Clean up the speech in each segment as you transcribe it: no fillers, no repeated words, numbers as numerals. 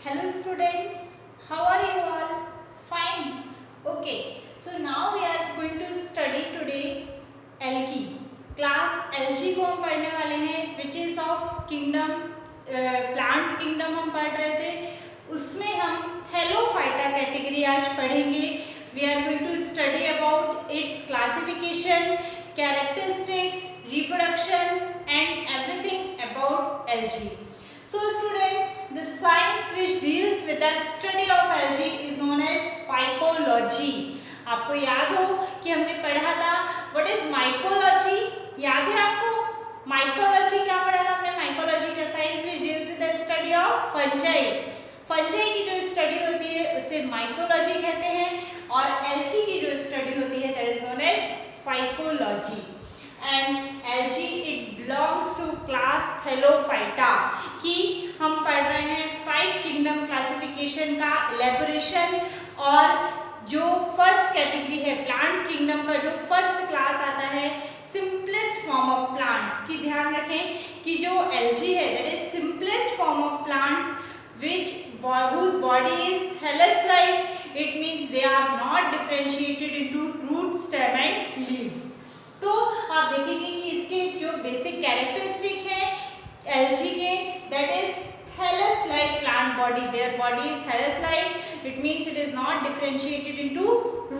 Hello students, how are you all? Fine. Okay, so now we are going to study today algae. Class algae को हम पढ़ने वाले हैं, which is of kingdom, plant kingdom हम पढ़ रहे थे. उसमें हम Thallophyta category आज पढ़ेंगे. We are going to study about its classification, characteristics, reproduction and everything about algae. So students, the science which deals with the study of algae is known as phycology. आपको याद हो कि हमने पढ़ा था what is mycology? याद है आपको? mycology क्या पढ़ा था हमने? mycology का science which deals with the study of fungi. fungi की जो स्टडी होती है उसे mycology कहते हैं और algae की जो स्टडी होती है that is known as phycology. And algae it belongs to class Thallophyta कि हम पढ़ रहे हैं 5 किंगडम क्लासिफिकेशन का एलेबोरेशन और जो फर्स्ट कैटेगरी है प्लांट किंगडम का जो फर्स्ट क्लास आता है सिंपलेस्ट फॉर्म ऑफ प्लांट्स की ध्यान रखें कि जो एल्जी है that is simplest form of plants which whose body is thallus like. It means they are not differentiated into root, stem and leaves. तो आप देखेंगे कि इसके जो बेसिक कैरेक्टरिस्टिक है एल्जी के that is thallus like plant body. Their body is thallus like. It means it is not differentiated into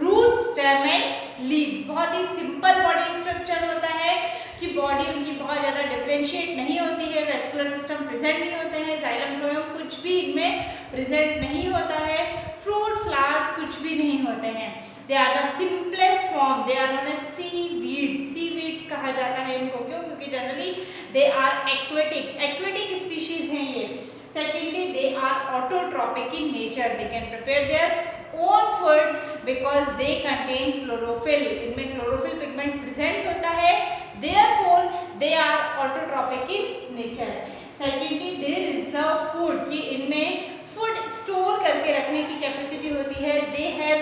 root, stem and leaves. बहुत ही simple body structure होता है कि बॉडी उनकी बहुत ज़्यादा डिफरेंशिएट नहीं होती है, वेस्कुलर सिस्टम प्रेजेंट नहीं होते हैं, जाइलम फ्लोएम कुछ भी इनमें प्रेजेंट नहीं होता है, फ्रूट फ्लावर्स कुछ भी नहीं होते हैं. They are the simplest form. They are known as seaweeds. Seaweeds कहा जाता है इनको क्यों? क्योंकि generally they are aquatic species हैं ये. Secondly they are autotrophic in nature. They can prepare their own food because they contain chlorophyll. इनमें chlorophyll pigment present होता है. Therefore they are autotrophic in nature. Secondly they reserve food कि इनमें food store करके रखने की capacity होती है. They have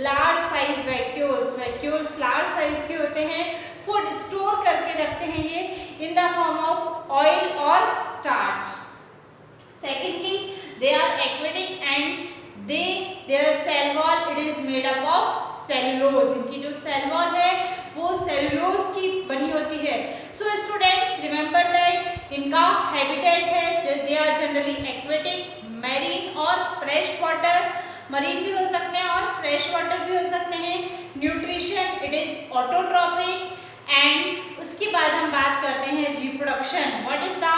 large size vacuoles. Vacuoles large size के होते हैं. Food store करके रखते हैं ये in the form of oil or starch. Secondly they are aquatic and their cell wall it is made up of cellulose. इनकी जो cell wall है वो cellulose की बनी होती है. So students remember that इनका habitat है they are generally aquatic, marine और fresh water. marine भी हो सकते हैं और fresh water भी हो सकते हैं. nutrition it is autotrophic and उसके बाद हम बात करते हैं reproduction. what is the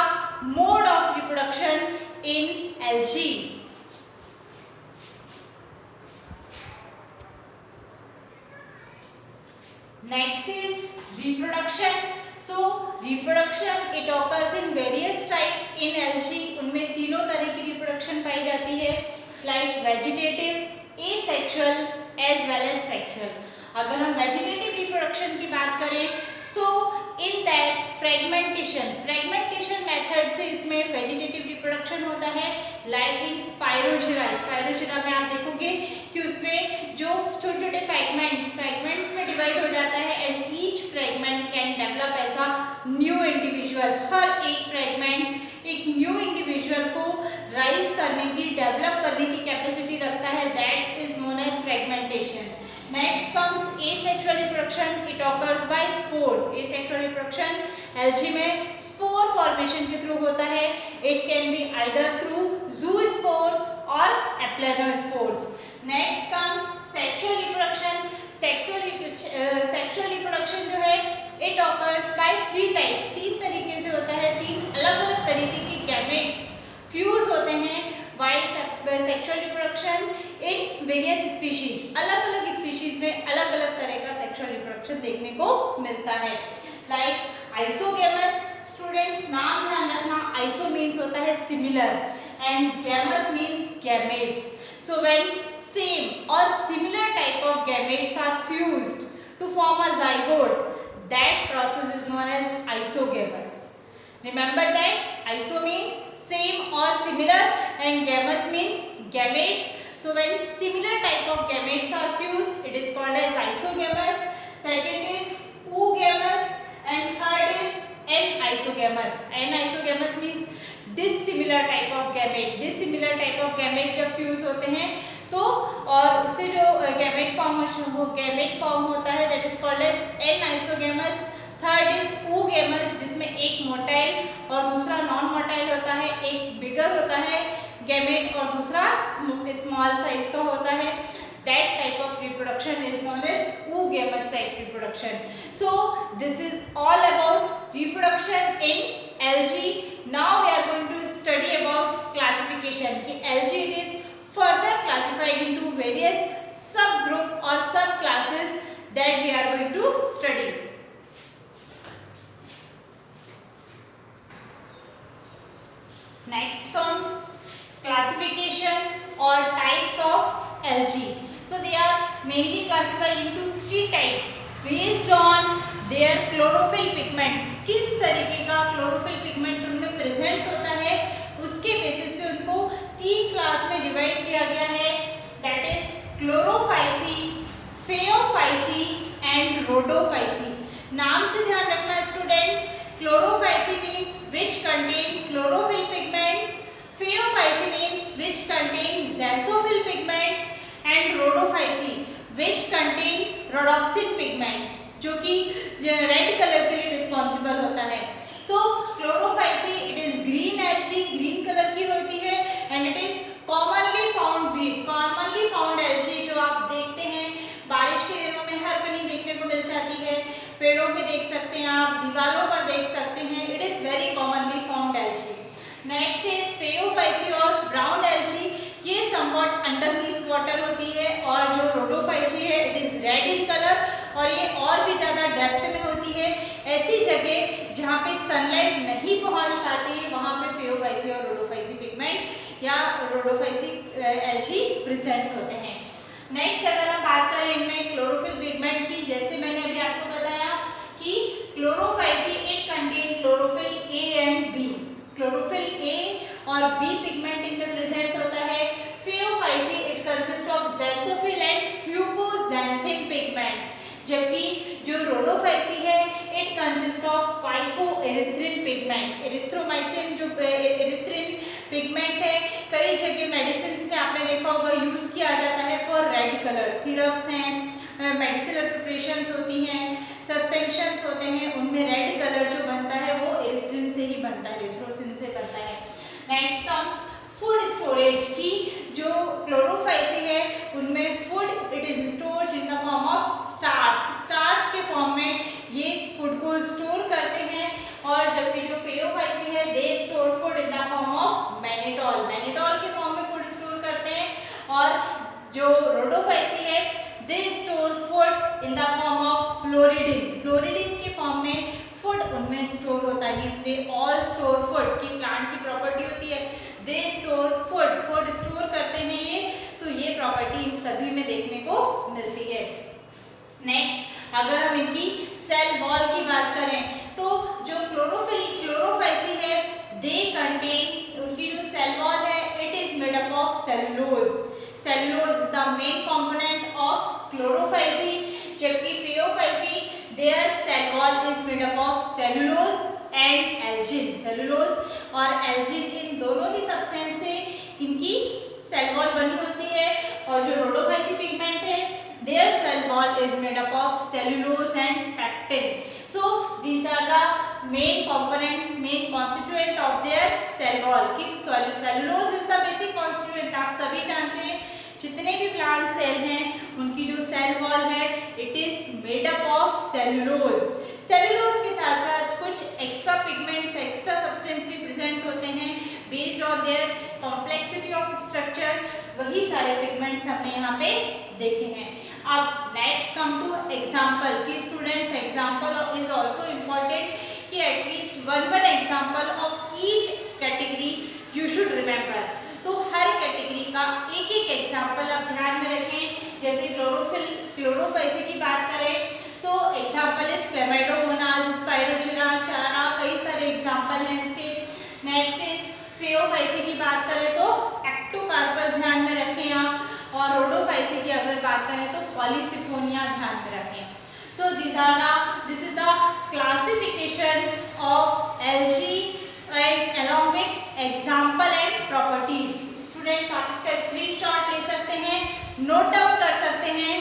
mode of reproduction in algae? Next is reproduction. So reproduction it occurs in various type in algae. उनमें तीनों तरह की reproduction पाई जाती है like vegetative, asexual as well as sexual. अगर हम vegetative reproduction की बात करें so in that fragmentation method से इसमें vegetative reproduction होता है like in Spirogyra. Spirogyra में आप देखोगे कि उसमें जो छोटे-छोटे fragments में डिवाइड हो जाता है and each fragment can develop as a new individual. हर एक fragment एक new individual को rise करने की डेवलप करने की कैपेसिटी रखता है. that is known as fragmentation. Next comes asexual reproduction. It occurs by spores. Asexual reproduction algae में spore formation के थ्रू होता है. It can be either through zoospores or aplanospores. Next comes sexual reproduction. Sexual reproduction जो है it occurs by 3 types. 3 तरीके से होता है. 3 अलग-अलग तरीके के gametes fuse होते हैं while sexual reproduction in various species. अलग-अलग species में अलग-अलग तरह का sexual reproduction देखने को मिलता है. Like isogamous. Students नाम ध्यान रखना. Iso means होता है similar and gamous means gametes. So when same or similar type of gametes are fused to form a zygote, that process is known as isogamous. Remember that iso means same or similar and gamous means gametes. So when similar type of gametes are fused it is called as isogamous. Second is oogamous and third is anisogamous. Anisogamous means dissimilar type of gamete. Dissimilar type of gamete जब fuse होते हैं तो और उससे जो gamete form होता है that is called as an isogamous. Third is oogamous जिसमें एक मोटाइल और दूसरा नॉन मोटाइल होता है, एक बिगर होता है गैमेट और दूसरा स्मॉल साइज का होता है। That type of reproduction is known as oogamous type reproduction. So this is all about reproduction in algae. Now we are going to study about classification. कि algae it is further classified into various subgroup or subclasses that we are going to study. Next comes classification or types of algae. So they are mainly classified into three types based on their chlorophyll pigment. किस तरीके का chlorophyll pigment उनमें present होता है उसके basis पे उनको तीन क्लास में डिवाइड किया गया है, that is chlorophyceae, phaeophyceae and rhodophyceae. नाम से ध्यान रखना students, chlorophyceae means which contain chlorophyll pigment, phaeophyceae means which contain xanthophyll pigment and rhodophyceae which contain rhodopsin pigment जो कि रेड कलर के लिए रिस्पॉन्सिबल होता है। सो chlorophyceae it is green algae, green colour की होती है and it is commonly found weed, commonly found algae जो आप देखते हैं बारिश के दिनों में हर कहीं देखने को मिल जाती है, पेड़ों पे देख सकते हैं आप, दीवारों पर देख सकते हैं, it is very commonly found algae. Next is phaeophyceae और brown algae, ये somewhat underneath water होती है और जो rhodophyceae है it is red in color और ये और भी ज़्यादा डेप्थ में होती है। ऐसी जगह जहाँ पे सनलाइट नहीं पहुँच पाती है वहाँ पे phaeophyceae और rhodophyceae पिगमेंट या rhodophyceae algae प्रेजेंट होते हैं। नेक्स्ट अगर हम बात करें इनमें क्लोरोफिल पिगमेंट की, जैसे मैंने अभी आपको बताया कि Chlorophyceae it contain chlorophyll A and B, chlorophyll A और बी पिगमेंट इनमें प्रेजेंट होता है। Phaeophyceae it consist of xanthophyll and fucoxanthin pigment, जबकि जो रोडोफाइसी है it consist of phycoerythrin pigment. Erythromycin जो एरिथ्रिन पिगमेंट है कई जगह मेडिसिन में आपने देखा होगा यूज किया जाता है फॉर रेड कलर। सिरप्स हैं, मेडिसिनल प्रिपरेशंस होती हैं, सस्पेंशंस होते हैं, उनमें रेड कलर जो बनता है वो एरिथ्रिन से ही बनता है, एरिथ्रोसिन से बनता है। नेक्स्ट कम्स फूड स्टोरेज की, जो क्लोरोफाइसी है उनमें food it is stored in the form of starch, starch के फॉर्म में ये फूड को स्टोर करते हैं। और जबकि जो फियोफाइसी है they store food in the form of mannitol, mannitol के फॉर्म में फूड स्टोर करते हैं। और जो रोडोफाइसी है they store food in the form of floridean, floridean के फॉर्म में फूड उनमें स्टोर होता है। Means they all store food की प्लांट की प्रॉपर्टी होती है they store food, food store करते हैं ये, तो ये प्रॉपर्टी सभी में देखने को मिलती है। नेक्स्ट अगर हम इनकी सेल वॉल की बात करें तो जो क्लोरोफाइसी है दे कंटेन, उनकी जो सेल वॉल है it is made up of cellulose, cellulose is the main component of Chlorophyceae, जबकि Phaeophyceae their cell wall is made up of cellulose and algin, cellulose और एल्जिन इन दोनों ही सब्सटेंस से इनकी सेल वॉल बनी होती है। और जो रोडोफाइसी पिगमेंट है their cell wall is made up of cellulose and pectin. So these are the main components, main constituent of their cell wall. कि cellulose is the basic constituent, आप सभी जानते हैं जितने भी प्लांट सेल हैं उनकी जो सेल वॉल है it is made up of cellulose. Cellulose के साथ साथ कुछ एक्स्ट्रा पिगमेंट्स, एक्स्ट्रा सब्सटेंस भी प्रेजेंट होते हैं based on their complexity of structure, वही सारे पिगमेंट्स हमने यहाँ पे देखे हैं। अब नेक्स्ट कम टू एग्जाम्पल कि students example is also important कि at least one example of each category you should remember. तो हर कैटेगरी का एक एक एग्जाम्पल आप ध्यान में रखें। जैसे क्लोरोफाइसी की बात करें सो एग्जाम्पल इज क्लेमाइडोमोनास, स्पाइरोजिरा, चारा, कई सारे एग्जाम्पल हैं इसके। नेक्स्ट इज फियोफाइसी की बात करें तो एक्टोकार्पस ध्यान में रखें आप, और रोडोफाइसी की अगर बात करें तो पॉलीसिफोनिया ध्यान में रखें। So this is the classification of algae and along with example and properties. Students आप इसका स्क्रीनशॉट ले सकते हैं, नोट डाउन कर सकते हैं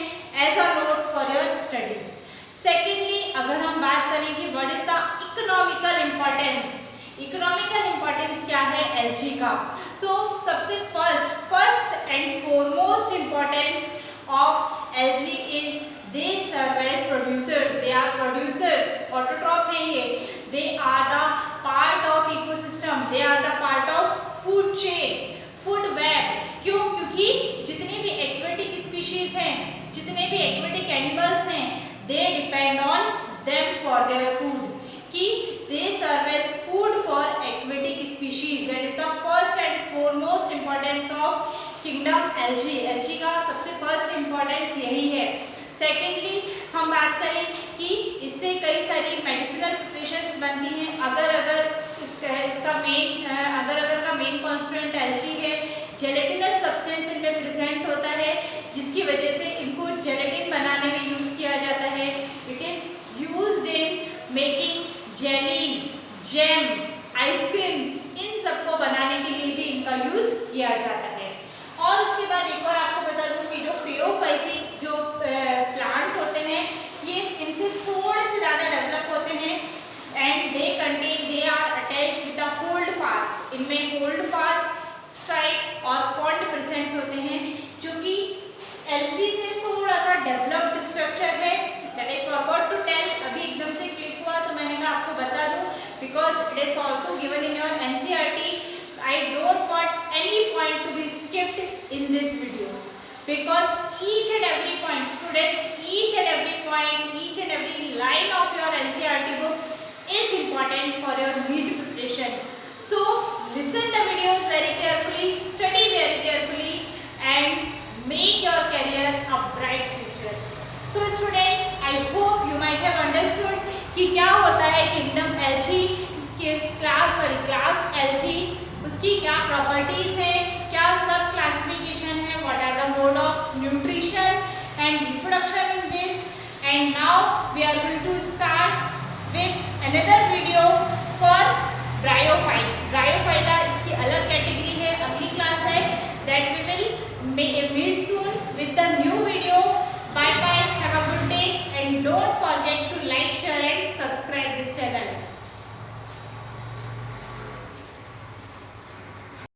as a notes for your studies. Secondly अगर हम बात करें कि what is the economical importance, economical importance क्या है एलजी का। सो सबसे first and foremost importance of algae is they serve as producers, they are producers, autotroph है ये, they are the part of ecosystem, they are the part of food chain, food web. क्यों? क्योंकि जितने भी aquatic species हैं, जितने भी aquatic animals हैं, they depend on them for their food, कि they serve as food for aquatic species. That is the first and foremost importance of kingdom algae. Algae का सबसे फर्स्ट इम्पोर्टेंस यही है। Secondly हम बात करें कि इससे कई सारी मेडिसिनल प्रिपरेशंस बनती हैं। अगर इसका मेन कॉन्स्टिट्यूएंट एलजी है, जेलेटिनस सब्सटेंस इनमें प्रेजेंट होता है, जिसकी वजह से इनको जेलेटिन बनाने में यूज किया जाता है। It is used in making jellies, jam, ice creams, इन सबको बनाने के लिए भी इनका यूज किया जाता है। और उसके बाद एक और आपको बता दूं कि जो फेरोफाइसी जो प्लांट होते हैं, ये इनसे थोड़े से ज़्यादा डेवलप होते हैं and they are attached with the holdfast. इनमें होल्ड फास्ट, स्ट्राइक और फॉन्ट प्रेजेंट होते हैं, जो कि एलजी से थोड़ा सा डेवलप्ड स्ट्रक्चर है। That I forgot to tell, अभी एकदम से क्लिक हुआ तो मैंने कहा आपको बता दूं, because it is also given in your NCERT. I don't want any point to be skipped in this video, because each and every point, students, each and every point, each and every line of your NCERT book is important for your NEET preparation. So listen the videos very carefully, study very carefully and make your career a bright future. So students, I hope you might have understood कि क्या होता है kingdom algae, इसके class algae, उसकी क्या properties है, क्या सब क्लासिफिकेशन है, what are the mode of nutrition and reproduction in this. And now we are going to start with another video for bryophytes. Bryophyta इसकी अलग